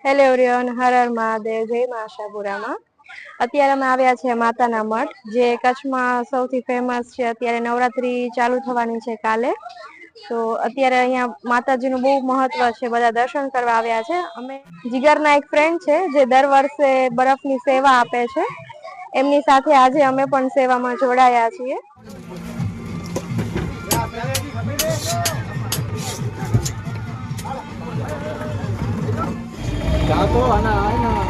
Hello everyone, Har Har Mahadev, જય મા આશાપુરામાં. અત્યારે અમે આવ્યા છે માતાના મઠ, જે કચ્છમાં સૌથી ફેમસ છે. અત્યારે નવરાત્રી ચાલુ થવાની છે કાલે, તો અત્યારે અહીંયા માતાજીનું બહુ મહત્વ છે. બધા દર્શન કરવા આવ્યા છે. અમે જીગરના એક ફ્રેન્ડ છે જે દર વર્ષે બરફની સેવા આપે છે, એમની સાથે આજે અમે પણ સેવામાં જોડાયા છીએ. જાતો આના આના